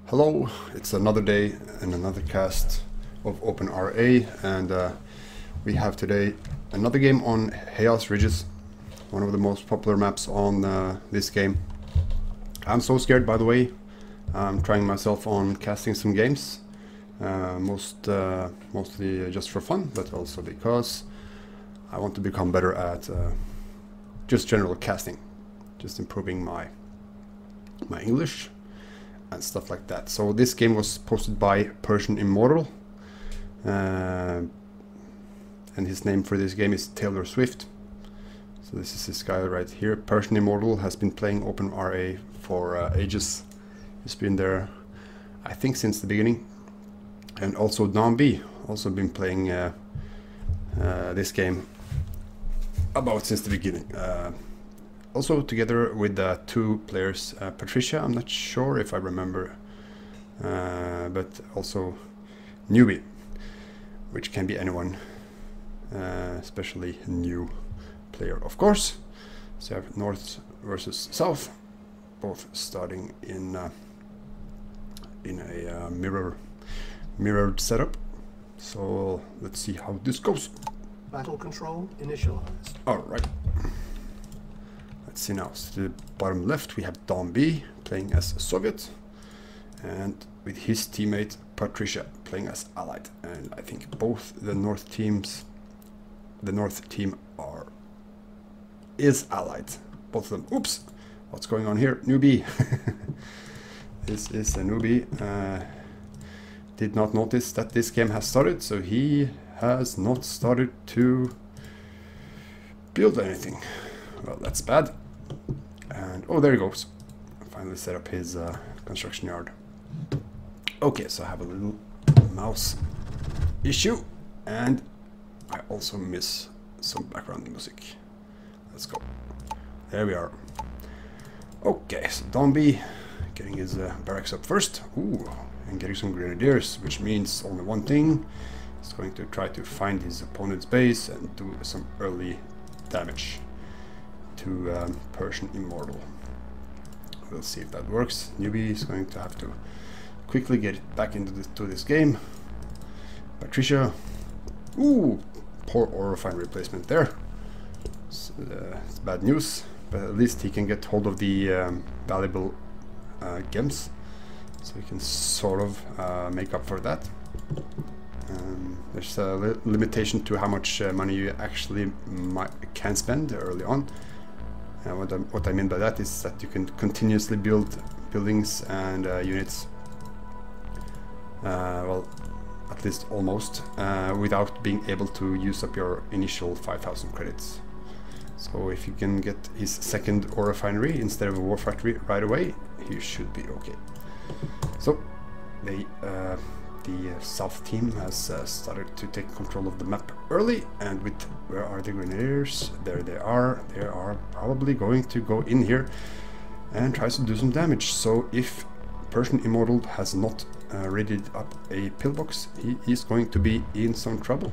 Hello, it's another day and another cast of OpenRA, and we have today another game on Haos Ridges, one of the most popular maps on this game. I'm so scared, by the way. I'm trying myself on casting some games, mostly just for fun, but also because I want to become better at just general casting, just improving my English and stuff like that. So this game was posted by PersianImmortal, and his name for this game is TaylorSwift. So this is this guy right here. PersianImmortal has been playing OpenRA for ages. He's been there, I think, since the beginning. And also donb also been playing this game about since the beginning. Also together with two players, Patricia, I'm not sure if I remember, but also Newbie, which can be anyone, especially a new player, of course. So you have North versus South, both starting in a mirrored setup. So let's see how this goes. Battle control initialized. All right. Let's see now. So to the bottom left, we have donb playing as Soviet, and with his teammate Patricia playing as Allied. And I think both the North team is Allied. Both of them. Oops! What's going on here? Newbie. This is a newbie. Did not notice that this game has started, so he has not started to build anything. Well, that's bad. And oh, there he goes. Finally set up his construction yard. Okay, so I have a little mouse issue, and I also miss some background music. Let's go. There we are. Okay, so donb getting his barracks up first. Ooh, and getting some grenadiers, which means only one thing. He's going to try to find his opponent's base and do some early damage to PersianImmortal. We'll see if that works. Newbie is going to have to quickly get it back into this game. Patricia, ooh, poor ore refinery replacement there. It's bad news, but at least he can get hold of the valuable gems, so he can sort of make up for that. There's a limitation to how much money you actually can spend early on. What I mean by that is that you can continuously build buildings and units, well, at least almost, without being able to use up your initial 5,000 credits. So if you can get his second ore refinery instead of a war factory right away, he should be okay. So the South team has started to take control of the map early, and with where are the grenadiers? There they are. They are probably going to go in here and try to do some damage. So if PersianImmortal has not readied up a pillbox, he is going to be in some trouble.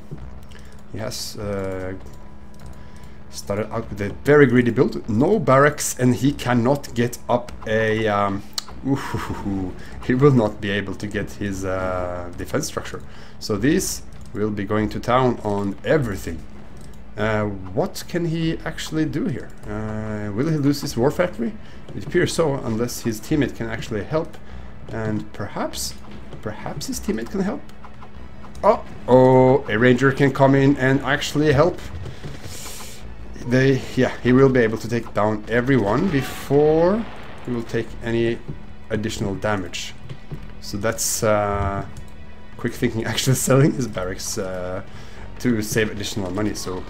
He has started out with a very greedy build, no barracks, and he cannot get up a he will not be able to get his defense structure. So these will be going to town on everything. What can he actually do here? Will he lose his war factory? It appears so, unless his teammate can actually help. And perhaps his teammate can help. Oh, a ranger can come in and actually help. He will be able to take down everyone before he will take any additional damage. So that's quick thinking, actually selling his barracks to save additional money. So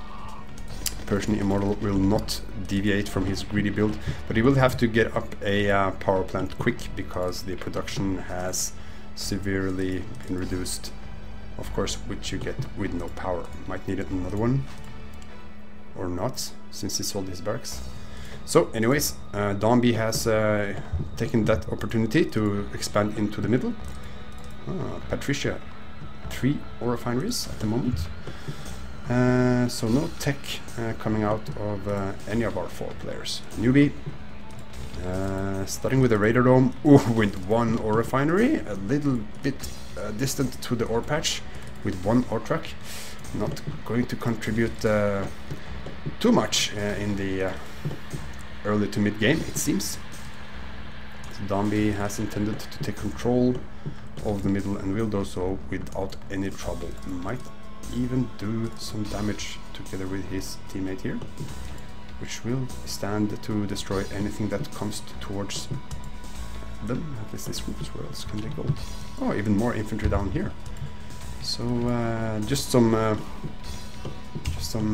PersianImmortal will not deviate from his greedy build, but he will have to get up a power plant quick, because the production has severely been reduced, of course, which you get with no power. Might need another one, or not, since he sold his barracks. So anyways, donb has taken that opportunity to expand into the middle. Patricia, 3 ore refineries at the moment. So no tech coming out of any of our 4 players. Newbie Starting with the radar dome, with one ore refinery, a little bit distant to the ore patch, with one ore truck. Not going to contribute too much in the early to mid game, it seems. So donb has intended to take control of the middle and will do so without any trouble. Might even do some damage together with his teammate here, which will stand to destroy anything that comes towards them. At least this group. Where else can they go? Oh, even more infantry down here. So just some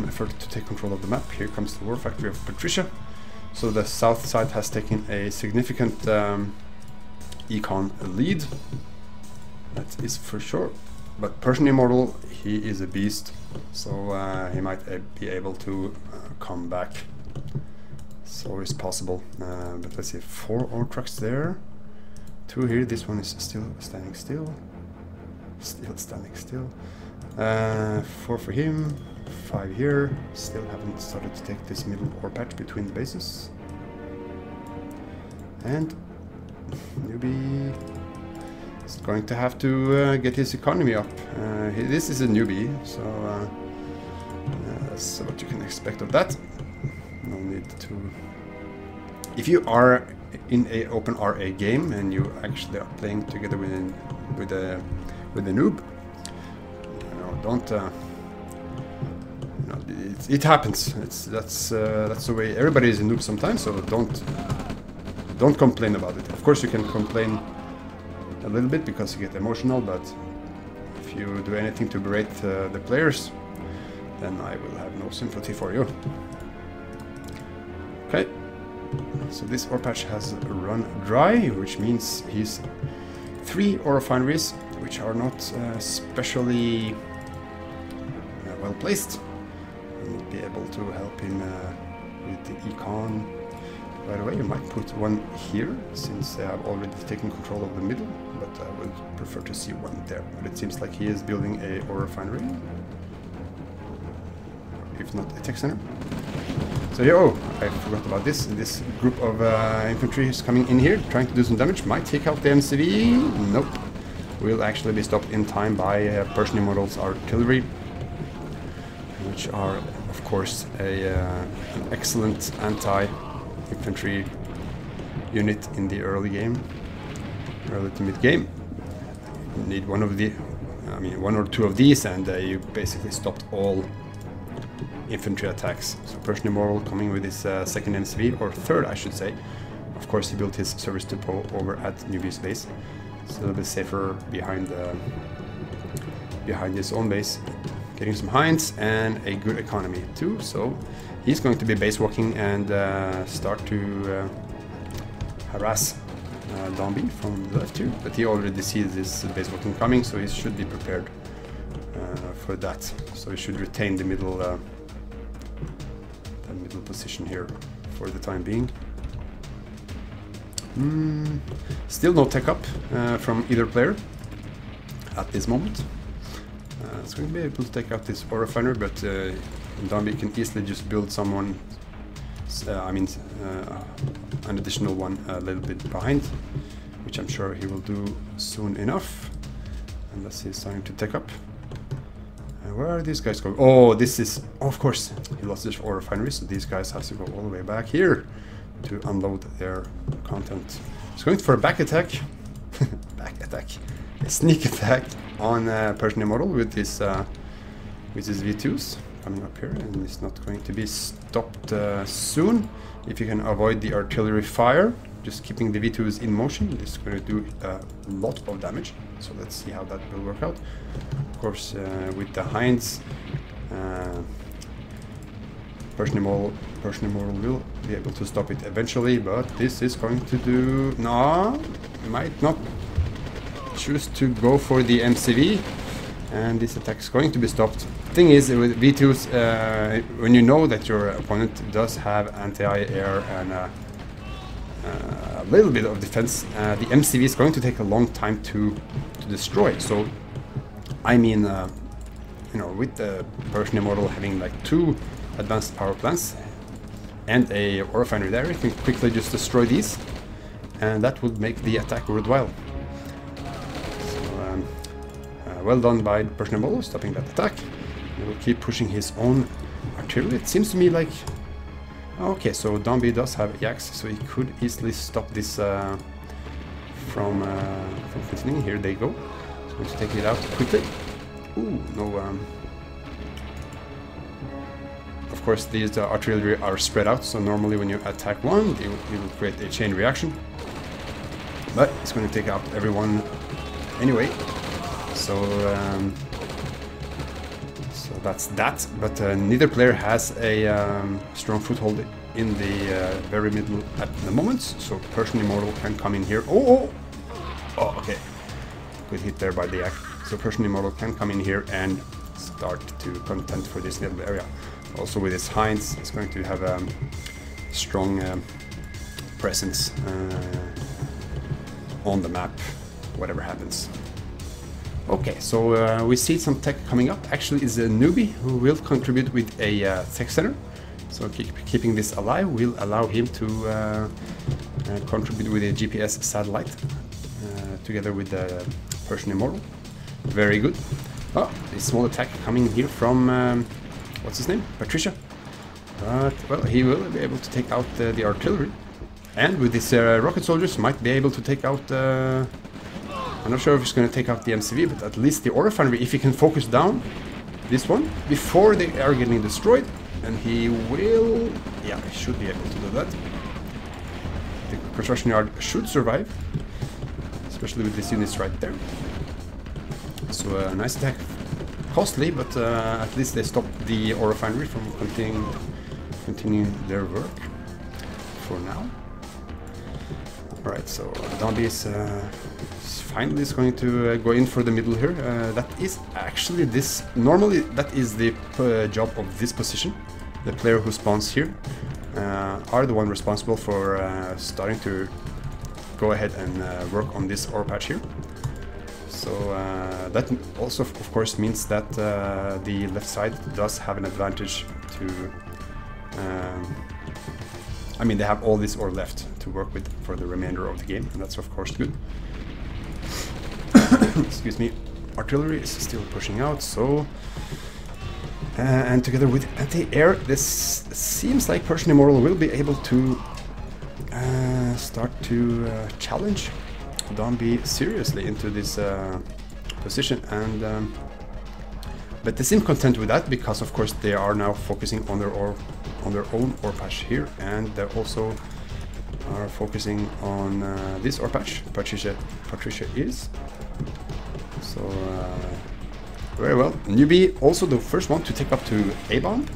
effort to take control of the map. Here comes the war factory of Patricia. So the south side has taken a significant econ lead. That is for sure. But PersianImmortal, he is a beast, so he might be able to come back. It's always possible. But let's see, 4 ore trucks there, 2 here. This one is still standing still. Still standing still. 4 for him, 5 here. Still haven't started to take this middle ore patch between the bases. And Newbie is going to have to get his economy up. This is a newbie, so that's what you can expect of that. No need to... If you are in a OpenRA game and you actually are playing together with a noob, you know, don't you know, it happens. That's the way everybody is a noob sometimes. So don't complain about it. Of course, you can complain a little bit because you get emotional, but if you do anything to berate the players, then I will have no sympathy for you. Okay, so this ore patch has run dry, which means he's 3 ore refineries, which are not especially well placed. I will be able to help him with the econ. By the way, you might put one here, since they have already taken control of the middle, but I would prefer to see one there. But it seems like he is building a ore refinery, if not a tech center. So yeah, oh, I forgot about this. This group of infantry is coming in here, trying to do some damage. Might take out the MCV. Nope. Will actually be stopped in time by PersianImmortal's artillery, which are, of course, an excellent anti-infantry unit in the early game, early to mid game. You need one or two of these, and you basically stopped all infantry attacks. So PersianImmortal coming with his second MCV, or third I should say. Of course, he built his service depot over at Newbie's base. It's a little bit safer behind his own base, getting some hinds and a good economy too. So he's going to be base walking and start to harass donb from the left here. But he already sees this base walking coming, so he should be prepared for that. So he should retain the middle position here for the time being. Still no tech up from either player at this moment. It's going to be able to take out this ore refinery, but donb can easily just build someone, an additional one a little bit behind, which I'm sure he will do soon enough. Unless he's starting to take up. Where are these guys going? Oh, this is, of course, he lost his ore refinery, so these guys have to go all the way back here to unload their content. He's going for a back attack, a sneak attack on PersianImmortal with his V2s coming up here, and it's not going to be stopped soon. If you can avoid the artillery fire, just keeping the V2s in motion, this is going to do a lot of damage. So let's see how that will work out. Of course, with the hinds, PersianImmortal will be able to stop it eventually, but this is going to do... No, might not choose to go for the MCV, and this attack is going to be stopped. Thing is, with V2s, when you know that your opponent does have anti-air and a little bit of defense, the MCV is going to take a long time to destroy. So, I mean, you know, with the PersianImmortal having like 2 advanced power plants, and a ore refinery there. You can quickly just destroy these, and that would make the attack worthwhile. So, well done by PersianImmortal, stopping that attack. He will keep pushing his own artillery. It seems to me like... Okay, so donb does have yaks, so he could easily stop this from continuing. Here they go. So I'm going to take it out quickly. Ooh, no... Of course, these artillery are spread out, so normally when you attack one, it will create a chain reaction. But it's going to take out everyone anyway. So that's that. But neither player has a strong foothold in the very middle at the moment. So PersianImmortal can come in here. Oh, okay. Good hit there by the yak. So PersianImmortal can come in here and start to contend for this little area. Also with his hinds, it's going to have a strong presence on the map, whatever happens. Okay, so we see some tech coming up. Actually, it's a Newbie who will contribute with a tech center. So keeping this alive will allow him to contribute with a GPS satellite together with the PersianImmortal. Very good. Oh, a small attack coming here from... what's his name? Patricia. But, well, he will be able to take out the artillery. And with these rocket soldiers, might be able to take out... I'm not sure if he's going to take out the MCV, but at least the ore refinery, if he can focus down this one before they are getting destroyed. And he will... Yeah, he should be able to do that. The construction yard should survive. Especially with these units right there. So a nice attack. Costly, but at least they stopped the ore refinery from continuing their work for now. Alright, so donb is finally going to go in for the middle here. That is actually this... Normally that is the job of this position. The player who spawns here are the one responsible for starting to go ahead and work on this ore patch here. So that also, of course, means that the left side does have an advantage to... I mean, they have all this ore left to work with for the remainder of the game, and that's of course good. Excuse me. Artillery is still pushing out, so... and together with anti-air, this seems like PersianImmortal will be able to start to challenge donb seriously into this position, and but they seem content with that because of course they are now focusing on their own ore patch here, and they also are focusing on this ore patch. Patricia is so very well. Newbie also the first one to take up to A-bomb.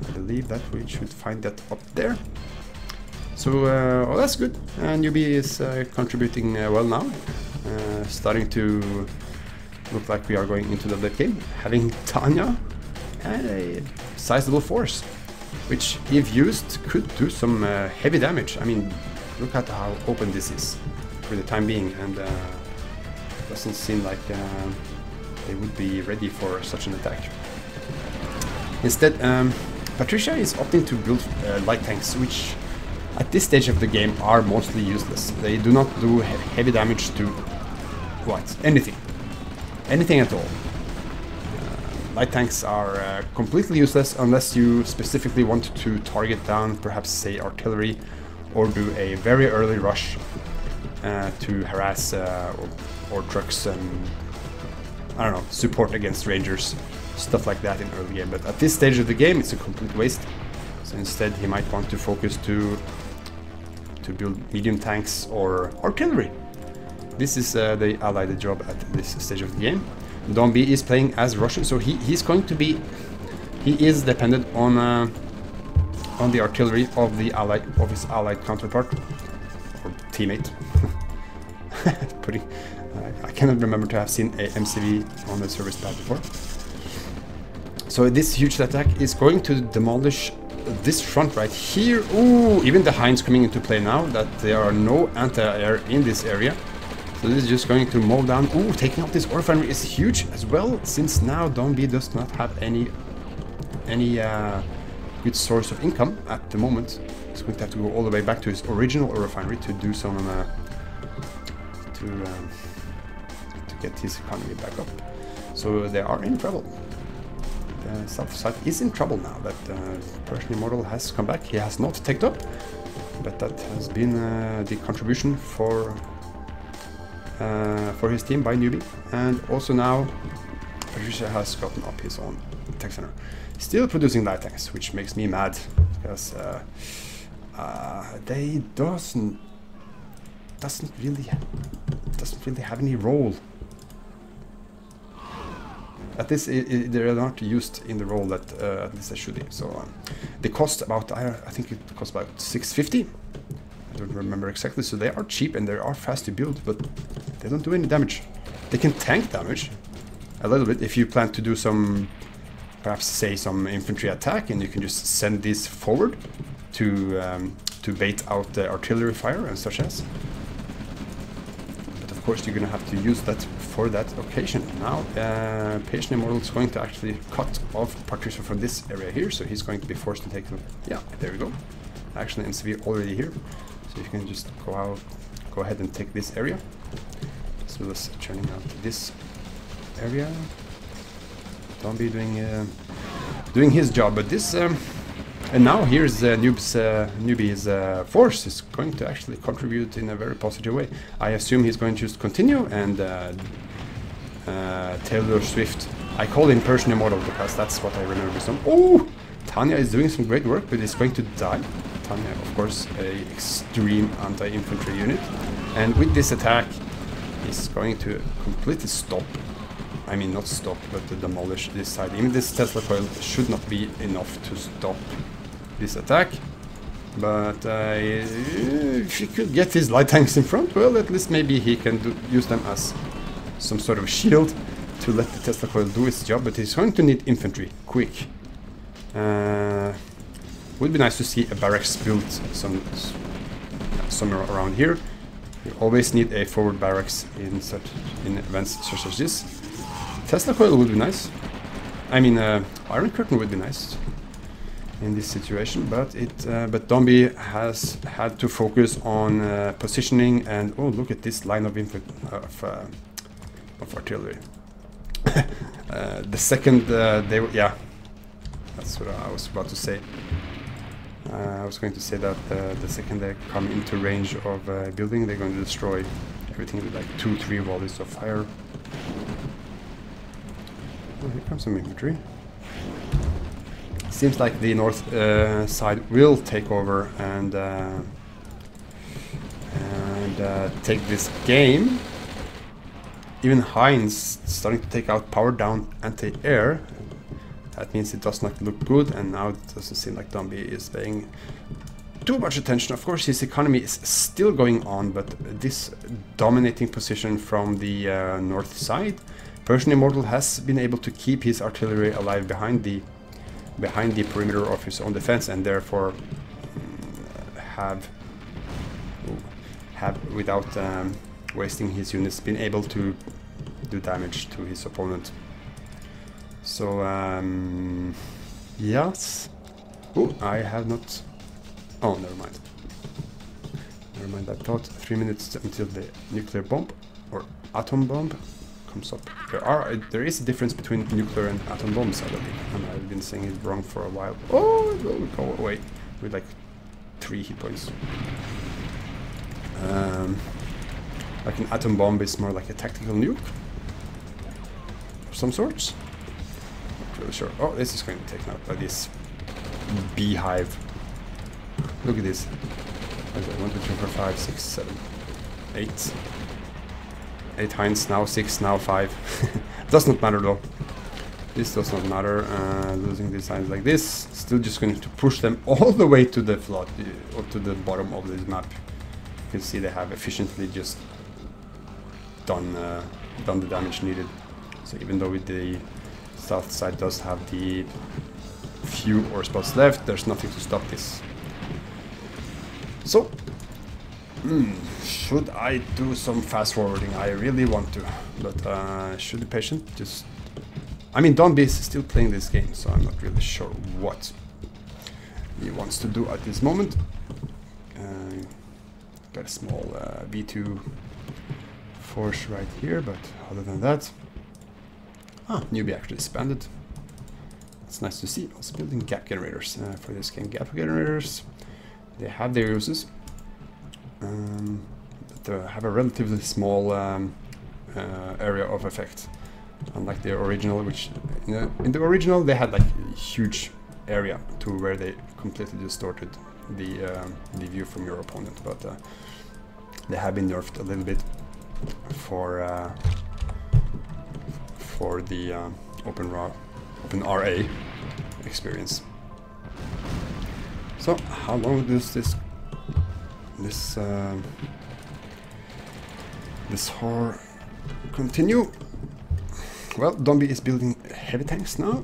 I believe that we should find that up there. So, well, that's good. Newbie is contributing well now. Starting to look like we are going into the late game. Having Tanya and a sizable force, which, if used, could do some heavy damage. I mean, look at how open this is for the time being, and doesn't seem like they would be ready for such an attack. Instead, Patricia is opting to build light tanks, which at this stage of the game are mostly useless. They do not do heavy damage to what? Anything at all. Light tanks are completely useless unless you specifically want to target down, perhaps say artillery, or do a very early rush to harass or trucks and I don't know, support against rangers, stuff like that in early game. But at this stage of the game, it's a complete waste. So instead, he might want to focus to build medium tanks or artillery. This is the allied job at this stage of the game. donb is playing as Russian, so he's going to be... He is dependent on the artillery of his allied counterpart or teammate. I cannot remember to have seen a MCV on the service pad before. So this huge attack is going to demolish this front right here. Ooh, even the hinds coming into play now that there are no anti-air in this area. So this is just going to mow down. Ooh, taking out this ore refinery is huge as well, since now donb does not have any good source of income at the moment. He's going to have to go all the way back to his original refinery to do some to get his economy back up. So they are in trouble. The south side is in trouble now that PersianImmortal has come back. He has not taken up, but that has been the contribution for his team by Newbie. And also now Patricia has gotten up his own tech center. Still producing light tanks, which makes me mad because they doesn't really have any role. At least they're not used in the role that at least they should be. So they cost about I think it costs about 650. I don't remember exactly. So they are cheap and they are fast to build, but they don't do any damage. They can tank damage a little bit if you plan to do some, perhaps say some infantry attack, and you can just send this forward to bait out the artillery fire and such as. But of course you're gonna have to use that for that occasion. Now PersianImmortal is going to actually cut off Patricia from this area here, so he's going to be forced to take them. Yeah, there we go. Actually, NCV already here, so you can just go ahead and take this area, as well as churning out this area. donb doing his job, but this and now here's Newbie's force is going to actually contribute in a very positive way. I assume he's going to just continue, and TaylorSwift, I call him PersianImmortal because that's what I remember. Oh, Tanya is doing some great work, but is going to die. Tanya, of course, a extreme anti-infantry unit, and with this attack is going to completely stop. I mean, not stop, but to demolish this side. Even this Tesla coil should not be enough to stop this attack. But if he could get his light tanks in front, well, at least maybe he can use them as some sort of shield to let the Tesla coil do its job. But he's going to need infantry, quick. Would be nice to see a barracks built somewhere around here. You always need a forward barracks in events such as this. Tesla coil would be nice. I mean, Iron Curtain would be nice in this situation, but donb has had to focus on positioning. And oh, look at this line of artillery. The second yeah, that's what I was about to say. I was going to say that the second they come into range of a building, they're going to destroy everything with like 2-3 volleys of fire. Oh, here comes some infantry. Seems like the north side will take over and take this game. Even Heinz starting to take out power down anti-air. That means it does not look good, and now it doesn't seem like donb is paying too much attention. Of course, his economy is still going on, but this dominating position from the north side, PersianImmortal has been able to keep his artillery alive behind the perimeter of his own defense, and therefore have without wasting his units been able to do damage to his opponent. So yes. Oh, I have not. Oh, never mind. Never mind. I thought 3 minutes until the nuclear bomb or atom bomb comes up. There is a difference between nuclear and atom bombs, I believe, and I've been saying it wrong for a while. Oh, it will go away with like 3 hit points. Like an atom bomb is more like a tactical nuke of some sorts. Not really sure. Oh, this is going to be taken out by this beehive. Look at this. 1, 2, 3, 4, 5, 6, 7, 8. 8 Heinz, now 6, now 5. Does not matter though. This does not matter. Losing these Heinz like this, still just going to push them all the way to the flood, or to the bottom of this map. You can see they have efficiently just done the damage needed. So even though with the south side does have the few ore spots left, there's nothing to stop this. So, should I do some fast forwarding? I really want to, but should be patient. Just, I mean, donb is still playing this game, so I'm not really sure what. he wants to do at this moment. Got a small V2 force right here, but other than that, Newbie actually expanded. It's nice to see. I was building gap generators for this game. Gap generators, they have their uses, but they have a relatively small area of effect, unlike the original, which in the original they had like a huge area to where they completely distorted the view from your opponent, but they have been nerfed a little bit for the OpenRA experience. So how long does this horror continue? Well, donb is building heavy tanks now.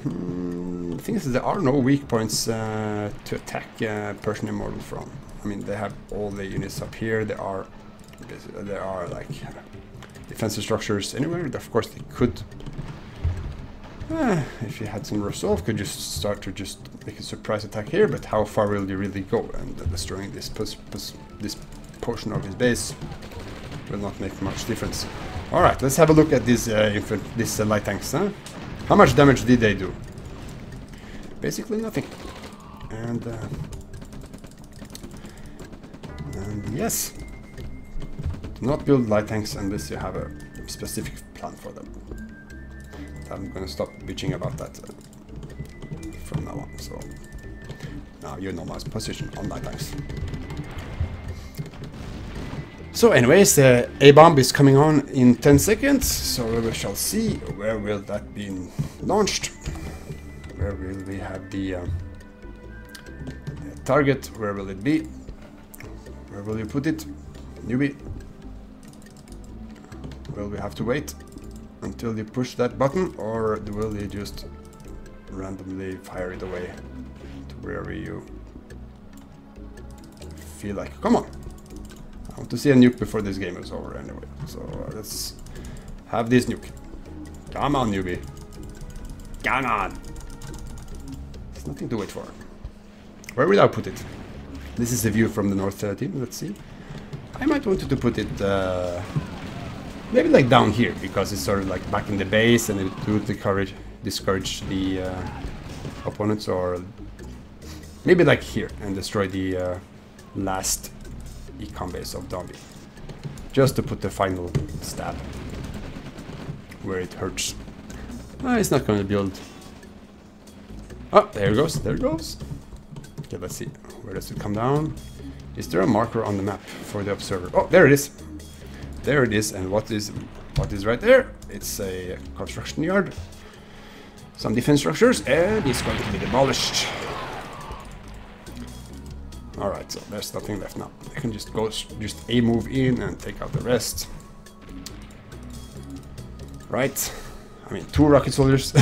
The thing is, there are no weak points to attack PersianImmortal from. I mean, they have all the units up here. There are like defensive structures anywhere. Of course, they could, if you had some resolve, could just start to just make a surprise attack here. But how far will you really go? And destroying this portion of his base will not make much difference. All right, let's have a look at these light tanks. Huh? How much damage did they do? Basically nothing. And yes, do not build light tanks unless you have a specific plan for them. I'm gonna stop bitching about that from now on. So now you know my position on light tanks. So anyways, the A-bomb is coming on in 10 seconds, so we shall see where will that be launched. Where will we have the target? Where will it be? Where will you put it? Newbie? Will we have to wait until you push that button, or will you just randomly fire it away to wherever you feel like? Come on! I want to see a nuke before this game is over anyway. So let's have this nuke. Come on, Newbie. Come on! There's nothing to wait for. Where will I put it? This is the view from the north team. Let's see. I might want to put it maybe like down here, because it's sort of like back in the base and it would discourage the opponents, or maybe like here and destroy the last econ base of donb, just to put the final stab where it hurts. It's not going to build. Oh, there it goes, there it goes. Okay, let's see, where does it come down? Is there a marker on the map for the observer? Oh, there it is. There it is. And what is right there? It's a construction yard, some defense structures, and it's going to be demolished. Alright, so there's nothing left now. I can just go, just a move in and take out the rest. Right. I mean, 2 rocket soldiers.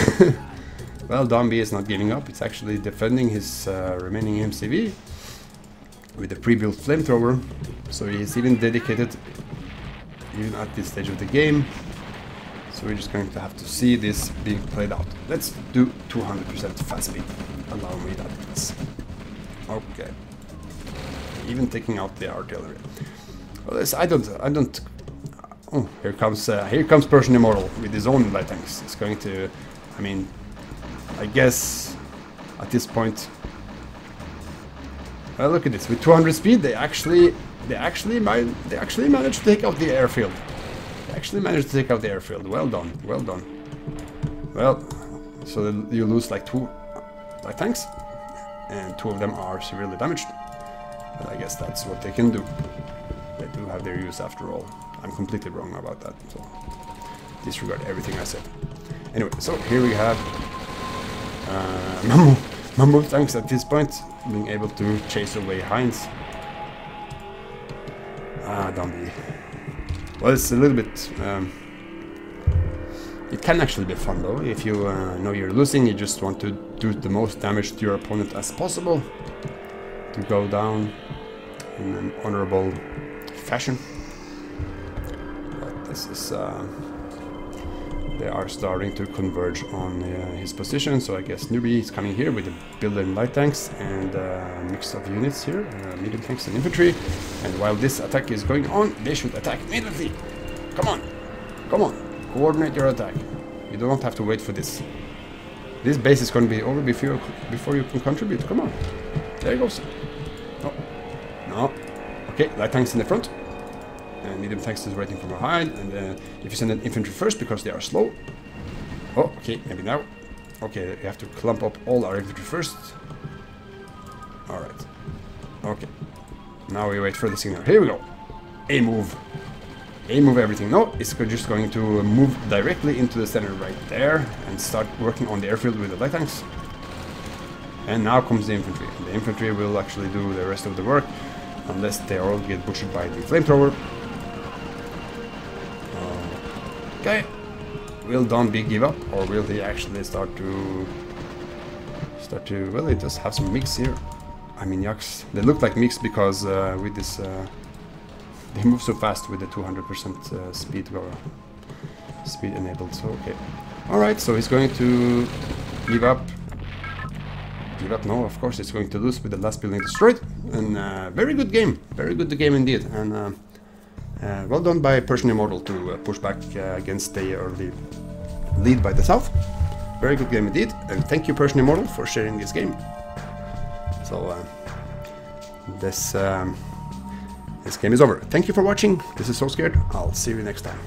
Well, donb is not giving up. It's actually defending his remaining MCV with a pre-built flamethrower. So he's even dedicated, even at this stage of the game. So we're just going to have to see this being played out. Let's do 200% fast speed. Allow me that, please. Okay. Even taking out the artillery. Well, I don't. Oh, here comes PersianImmortal with his own light tanks. It's going to, I mean, I guess at this point. Well, look at this. With 200 speed, they actually managed to take out the airfield. They actually managed to take out the airfield. Well done, well done. Well, so you lose like 2 light tanks, and 2 of them are severely damaged. But I guess that's what they can do. They do have their use after all. I'm completely wrong about that, so disregard everything I said. Anyway, so here we have Mammo tanks at this point, being able to chase away Heinz. donb. Well, it's a little bit... it can actually be fun though. If you know you're losing, you just want to do the most damage to your opponent as possible, to go down in an honorable fashion. But this is They are starting to converge on his position, so I guess Newbie is coming here with the builder and light tanks and a mix of units here, medium tanks and infantry. And while this attack is going on, they should attack immediately. Come on, come on, coordinate your attack. You don't have to wait for this. This base is going to be over before you can contribute. Come on, there he goes. No, no. Okay, light tanks in the front. Medium tanks is waiting from behind, and if you send an infantry first because they are slow. Oh, okay, maybe now. Okay, you have to clump up all our infantry first. Alright. Okay. Now we wait for the signal. Here we go. A move. A move everything. No, it's just going to move directly into the center right there and start working on the airfield with the light tanks. And now comes the infantry. The infantry will actually do the rest of the work unless they all get butchered by the flamethrower. Okay, will donb give up, or will they actually start to, well, it does have some mix here. I mean, yaks, they look like mix because with this, they move so fast with the 200% speed enabled, so okay. Alright, so he's going to give up. Give up, no, of course it's going to lose with the last building destroyed. And very good game indeed. And well done by PersianImmortal to push back against the early lead by the south. Very good game indeed, and thank you PersianImmortal for sharing this game. So this game is over. Thank you for watching. This is SoScared. I'll see you next time.